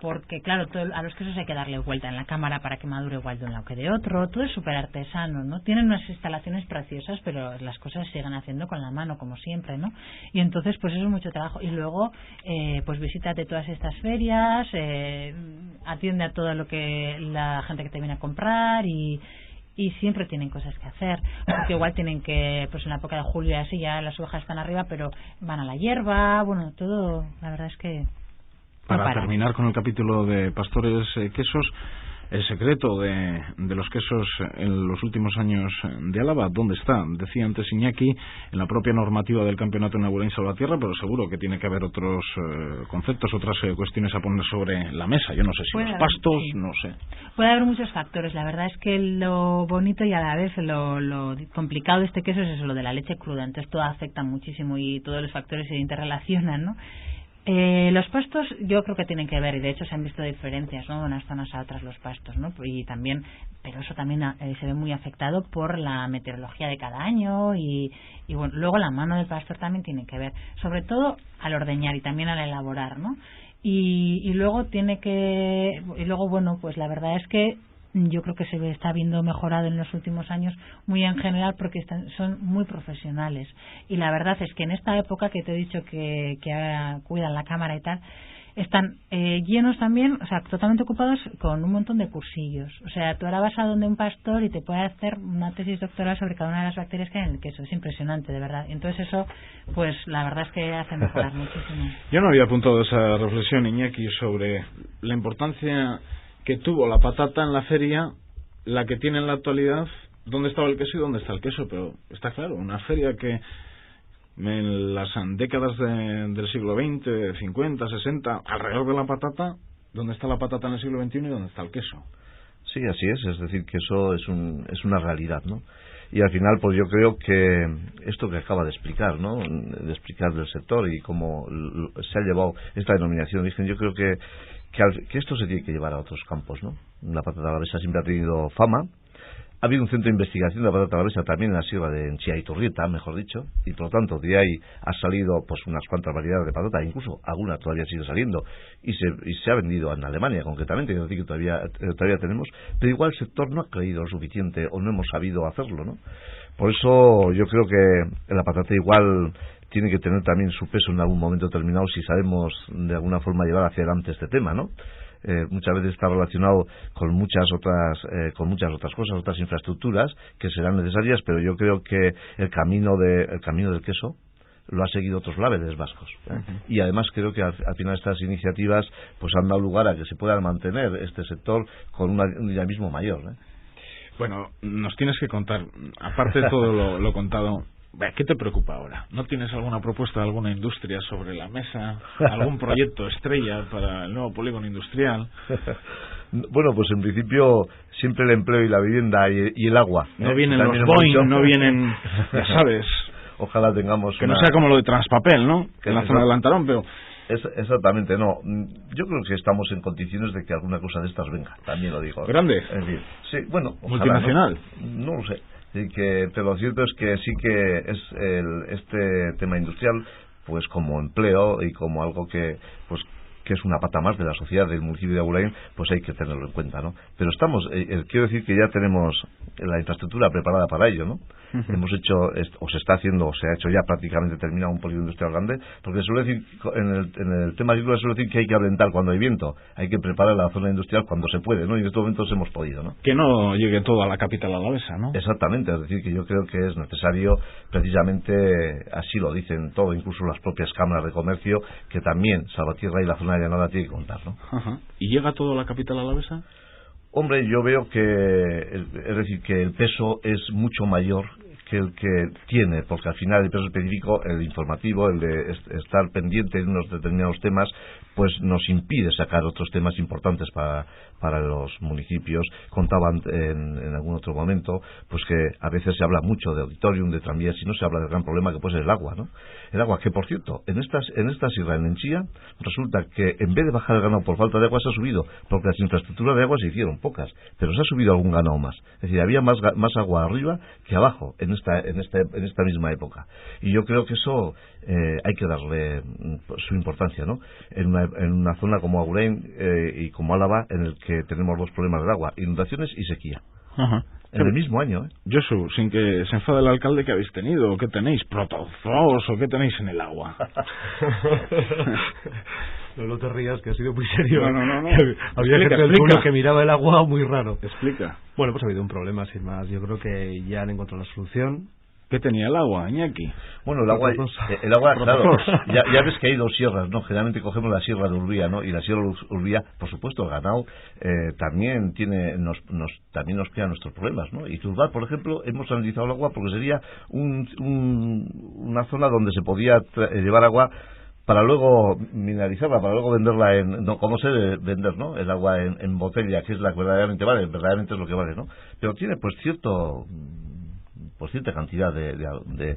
porque claro, a los quesos hay que darle vuelta en la cámara para que madure igual de un lado que de otro, todo es súper artesano, ¿no? Tienen unas instalaciones preciosas, pero las cosas se siguen haciendo con la mano, como siempre, ¿no? Y entonces, pues eso es mucho trabajo. Y luego, pues visítate todas estas ferias, atiende a todo lo que la gente que te viene a comprar y siempre tienen cosas que hacer, porque igual tienen que, pues en la época de julio y así ya las hojas están arriba, pero van a la hierba, bueno, todo, la verdad es que para terminar con el capítulo de Pastores Quesos, el secreto de los quesos en los últimos años de Álava, ¿dónde está? Decía antes Iñaki, en la propia normativa del Campeonato Naguerain Salvatierra, pero seguro que tiene que haber otros conceptos, otras cuestiones a poner sobre la mesa. Yo no sé si los pastos, sí. No sé. Puede haber muchos factores. La verdad es que lo bonito y a la vez lo complicado de este queso es eso, lo de la leche cruda. Entonces todo afecta muchísimo y todos los factores se interrelacionan, ¿no? Los pastos yo creo que tienen que ver, y de hecho se han visto diferencias, ¿no? De unas zonas a otras los pastos, ¿no? Y también, pero eso también se ve muy afectado por la meteorología de cada año y bueno, luego la mano del pastor también tiene que ver, sobre todo al ordeñar y también al elaborar, ¿no? Y luego bueno, pues la verdad es que yo creo que se está viendo mejorado en los últimos años muy en general porque son muy profesionales y la verdad es que en esta época que te he dicho que cuidan la cámara y tal, están llenos también, o sea, totalmente ocupados con un montón de cursillos. O sea, tú ahora vas a donde un pastor y te puede hacer una tesis doctoral sobre cada una de las bacterias que hay en el queso. Es impresionante, de verdad. Entonces eso, pues la verdad es que hace mejorar muchísimo. Yo no había apuntado esa reflexión, Iñaki, sobre la importancia que tuvo la patata en la feria, la que tiene en la actualidad, dónde estaba el queso y dónde está el queso, pero está claro, una feria que en las décadas del siglo XX, 50, 60, alrededor de la patata, ¿dónde está la patata en el siglo XXI y dónde está el queso? Sí, así es decir, que eso es una realidad, ¿no? Y al final, pues yo creo que esto que acaba de explicar, ¿no? De explicar del sector y cómo se ha llevado esta denominación de origen, yo creo que esto se tiene que llevar a otros campos, ¿no? La patata alavesa siempre ha tenido fama. Ha habido un centro de investigación de la patata alavesa también en la sierra de Enchia-Iturrieta, mejor dicho, y por lo tanto de ahí ha salido pues unas cuantas variedades de patata, incluso alguna todavía sigue saliendo y se ha vendido en Alemania concretamente, es decir que todavía tenemos, pero igual el sector no ha creído lo suficiente o no hemos sabido hacerlo, ¿no? Por eso yo creo que la patata igual tiene que tener también su peso en algún momento determinado si sabemos de alguna forma llevar hacia adelante este tema, ¿no? Muchas veces está relacionado con muchas otras cosas, otras infraestructuras que serán necesarias, pero yo creo que el camino del queso lo ha seguido otros labores vascos, ¿eh? Uh-huh. Y además creo que al final estas iniciativas pues han dado lugar a que se pueda mantener este sector con un dinamismo mayor, ¿eh? Bueno, nos tienes que contar, aparte de todo lo contado, ¿qué te preocupa ahora? ¿No tienes alguna propuesta de alguna industria sobre la mesa? ¿Algún proyecto estrella para el nuevo polígono industrial? Bueno, pues en principio siempre el empleo y la vivienda y el agua. No vienen los Boeing, no vienen, ya sabes. Ojalá tengamos que no sea como lo de Transpapel, ¿no? Que en la zona de Lantarón, pero... Exactamente, no. Yo creo que estamos en condiciones de que alguna cosa de estas venga, también lo digo. ¿Grande? Es decir, sí, bueno... ¿Multinacional? No lo sé. Pero lo cierto es que sí que es este tema industrial, pues como empleo y como algo que que es una pata más de la sociedad del municipio de Agurain, pues hay que tenerlo en cuenta, ¿no? Pero estamos, quiero decir que ya tenemos la infraestructura preparada para ello, ¿no? Hemos hecho, o se está haciendo, o se ha hecho ya prácticamente terminado un polígono industrial grande, porque suele decir, en el tema agrícola suele decir que hay que alentar cuando hay viento, hay que preparar la zona industrial cuando se puede, ¿no? Y en estos momentos hemos podido, ¿no? Que no llegue todo a la capital alavesa, ¿no? Exactamente, es decir, que yo creo que es necesario, precisamente, así lo dicen todo, incluso las propias cámaras de comercio, que también Salvatierra y la zona de Llanada tiene que contar, ¿no? ¿Y llega todo a la capital alavesa? Hombre, yo veo que, es decir, que el peso es mucho mayor que el que tiene, porque al final el peso específico, el informativo, el de estar pendiente de unos determinados temas, pues nos impide sacar otros temas importantes para los municipios. Contaban en algún otro momento, pues que a veces se habla mucho de auditorium, de tranvías, y no se habla del gran problema que puede ser el agua, ¿no? El agua, que por cierto, en esta sierra, en Enchía, resulta que en vez de bajar el ganado por falta de agua, se ha subido, porque las infraestructuras de agua se hicieron pocas, pero se ha subido algún ganado más. Es decir, había más agua arriba que abajo en esta misma época. Y yo creo que eso hay que darle su importancia, ¿no? En una zona como Agurain y como Álava, en el que tenemos dos problemas de agua, inundaciones y sequía. En el mismo año, Josu, sin que se enfade el alcalde, ¿qué habéis tenido? ¿Qué tenéis? ¿Protozoos o qué tenéis en el agua? No te rías, que ha sido muy serio. No. Había gente del pueblo que miraba el agua muy raro. Explica. Bueno, pues ha habido un problema, sin más. Yo creo que ya han encontrado la solución. ¿Qué tenía el agua, Iñaki? Bueno, el agua, claro, ya ves que hay dos sierras, ¿no? Generalmente cogemos la sierra de Urbía, ¿no? Y la sierra de Urbía, por supuesto, el ganado también también nos crea nuestros problemas, ¿no? Y Turbal, por ejemplo, hemos analizado el agua porque sería una zona donde se podía llevar agua para luego mineralizarla, para luego venderla ¿cómo se debe vender, no? El agua en botella, que es la que verdaderamente vale, verdaderamente es lo que vale, ¿no? Pero tiene, pues, cierta cantidad de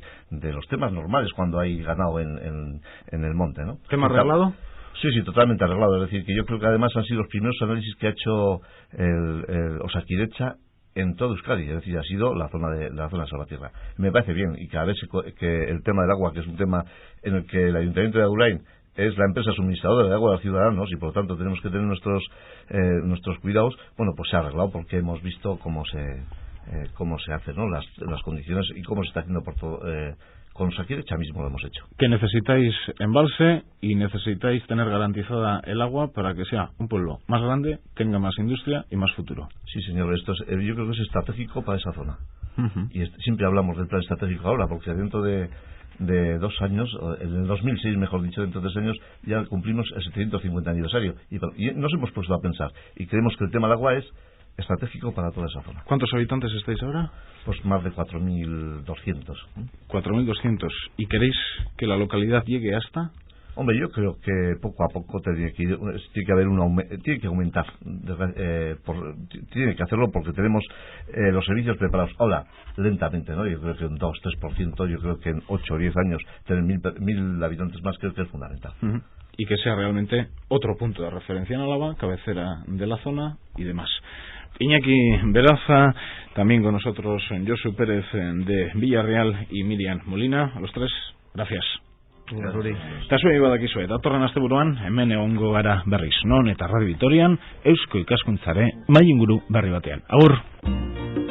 los temas normales cuando hay ganado en el monte, ¿no? ¿Tema arreglado? Sí, totalmente arreglado. Es decir, que yo creo que además han sido los primeros análisis que ha hecho el Osakidecha en todo Euskadi, es decir, ha sido la zona de Salvatierra. Me parece bien, y cada vez que el tema del agua, que es un tema en el que el Ayuntamiento de Agurain es la empresa suministradora de agua a los ciudadanos y por lo tanto tenemos que tener nuestros cuidados, bueno, pues se ha arreglado porque hemos visto cómo se hace, ¿no? Las condiciones y cómo se está haciendo por todo. Con Osakidecha mismo lo hemos hecho. Que necesitáis embalse y necesitáis tener garantizada el agua para que sea un pueblo más grande, tenga más industria y más futuro. Sí, señor, esto yo creo que es estratégico para esa zona. Y siempre hablamos del plan estratégico ahora, porque dentro de 2 años, en el 2006 mejor dicho, dentro de 2 años ya cumplimos el 750 aniversario y nos hemos puesto a pensar y creemos que el tema del agua es estratégico para toda esa zona. ¿Cuántos habitantes estáis ahora? Pues más de 4.200. 4.200. ¿Y queréis que la localidad llegue hasta? Hombre, yo creo que poco a poco tiene que aumentar. Tiene que hacerlo porque tenemos los servicios preparados. Ahora, lentamente, ¿no? Yo creo que un 2-3%, yo creo que en 8 o 10 años tener 1.000 habitantes más creo que es fundamental. Y que sea realmente otro punto de referencia en Álava, cabecera de la zona y demás. Iñaki Beraza, también con nosotros Josu Pérez de Villarreal y Miriam Molina, a los tres, gracias. Eta zuei badakizue, datorren asteburuan hemen egongo gara berriz, non eta Radio Vitorian, Eusko Ikaskuntzare mailinguru berri batean. Agur!